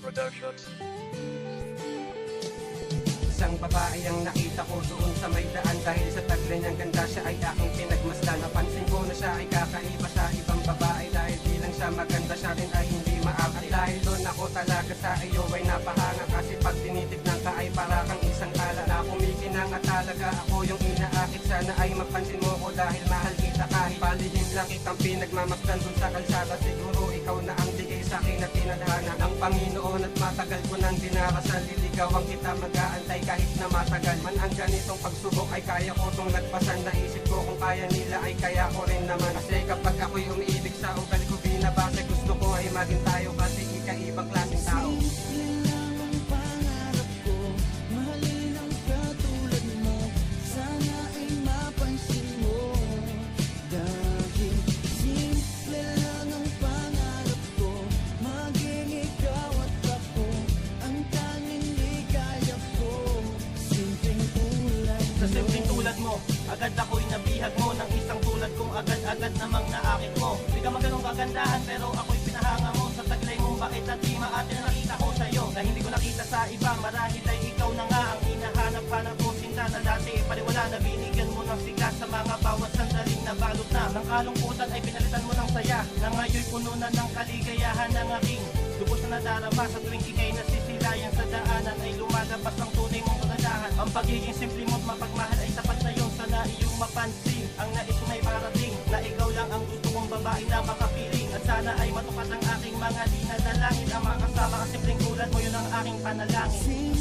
Productions. Isang babae ang nakita ko doon sa may daan. Dahil sa taglay niyang ganda, siya ay aking pinagmasdan. Napansin ko na siya ay kakaiba sa ibang babae. Dahil di lang siya maganda, siya rin ay hindi maabdi. At dahil doon ako talaga sa iyo ay napahanga. Kasi pag tinitignan ka ay para kang isang ala na kumikinang. At talaga ako yung inaakit. Sana ay mapansin mo ko dahil mahal kita. Kahit palihim lang kitang pinagmamasdan doon sa kalsada. Siguro ikaw na ang bigay sa akin na tinadhana ng Panginoon. At matagal ko nang dinarasal, liligawan kita, mag-aantay kahit na matagal man ang ganitong pagsubok ay kaya ko tong lagpasan. Naisip ko kung kaya nila ay kaya ko rin naman. Kasi kapag ako'y umiibig sa ugali ko binabase, gusto ko ay maging tayo kasi ikaibang klaseng tao. Sa simpleng tulad mo, agad ako'y nabihag mo. Nang isang tulad kong agad-agad namang naakit mo. Di ka man ganong kagandahan pero ako'y pinahanga mo. Sa taglay mong bait at di maate na nakita ko sa'yo. Na hindi ko nakita sa iba, marahil ay ikaw na nga ang hinahanap-hanap ko. Sinta na dati, paliwala na binigyan mo ng sigat. Sa mga bawat sandaling nabalot na ng kalungkutan ay pinalitan mo ng saya. Na ngayon'y puno na ng kaligayahan ng aking lubos na nadarama. Sa tuwing ikay nasisilayan sa daanan ay lumalabas ang tunay mong kagandahan. Ang pagiging simple mo't mapagmahal ay sapat na yun. Sana iyong mapansin ang nais may parating na ikaw lang ang gusto kong babae na makapiling. At sana ay matupad ang aking mga dinadalangin. Ang makasama ka simpleng tulad mo, yun ang aking panalangin.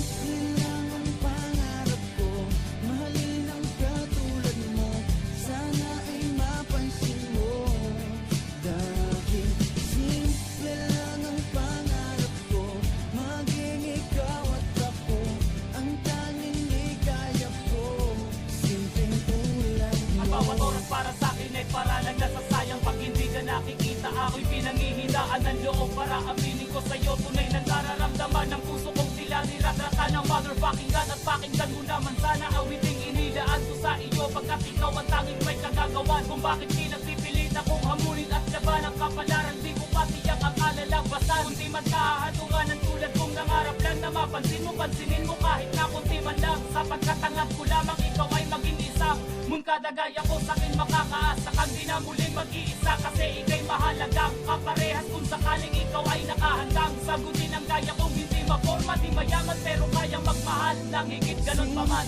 Bawat oras para sa akin ay para lang nasasayang. Pag hindi ka nakikita, ako'y pinangihinaan ng loob para aminin ko sa'yo. Tunay na nararamdaman ng puso kong sila niratrata ng motherfucking gun. At pakinggan mo naman sana awiting inilaan ko sa iyo. Pagkat ikaw ang tanging may kagagawan. Kung bakit pinagpipilit akong hamunin at laban ang kapalaran, di ko patiyak ang kalalabasan. Kundi man kahahatungan ng tulad kong nangarap lang na mapansin mo, pansinin mo kahit na kunti man lang. Sapagkat angad ko lamang ikaw ay maging isa. Mung kadagaya ko sa'kin makakaasa kang di na muling mag-iisa. Kasi ika'y mahalagang kaparehas kung sakaling ikaw ay nakahandang. Sagutin ang gaya kong hindi maporma, di mayaman pero kayang magmahal. Nang higit ganun pa man.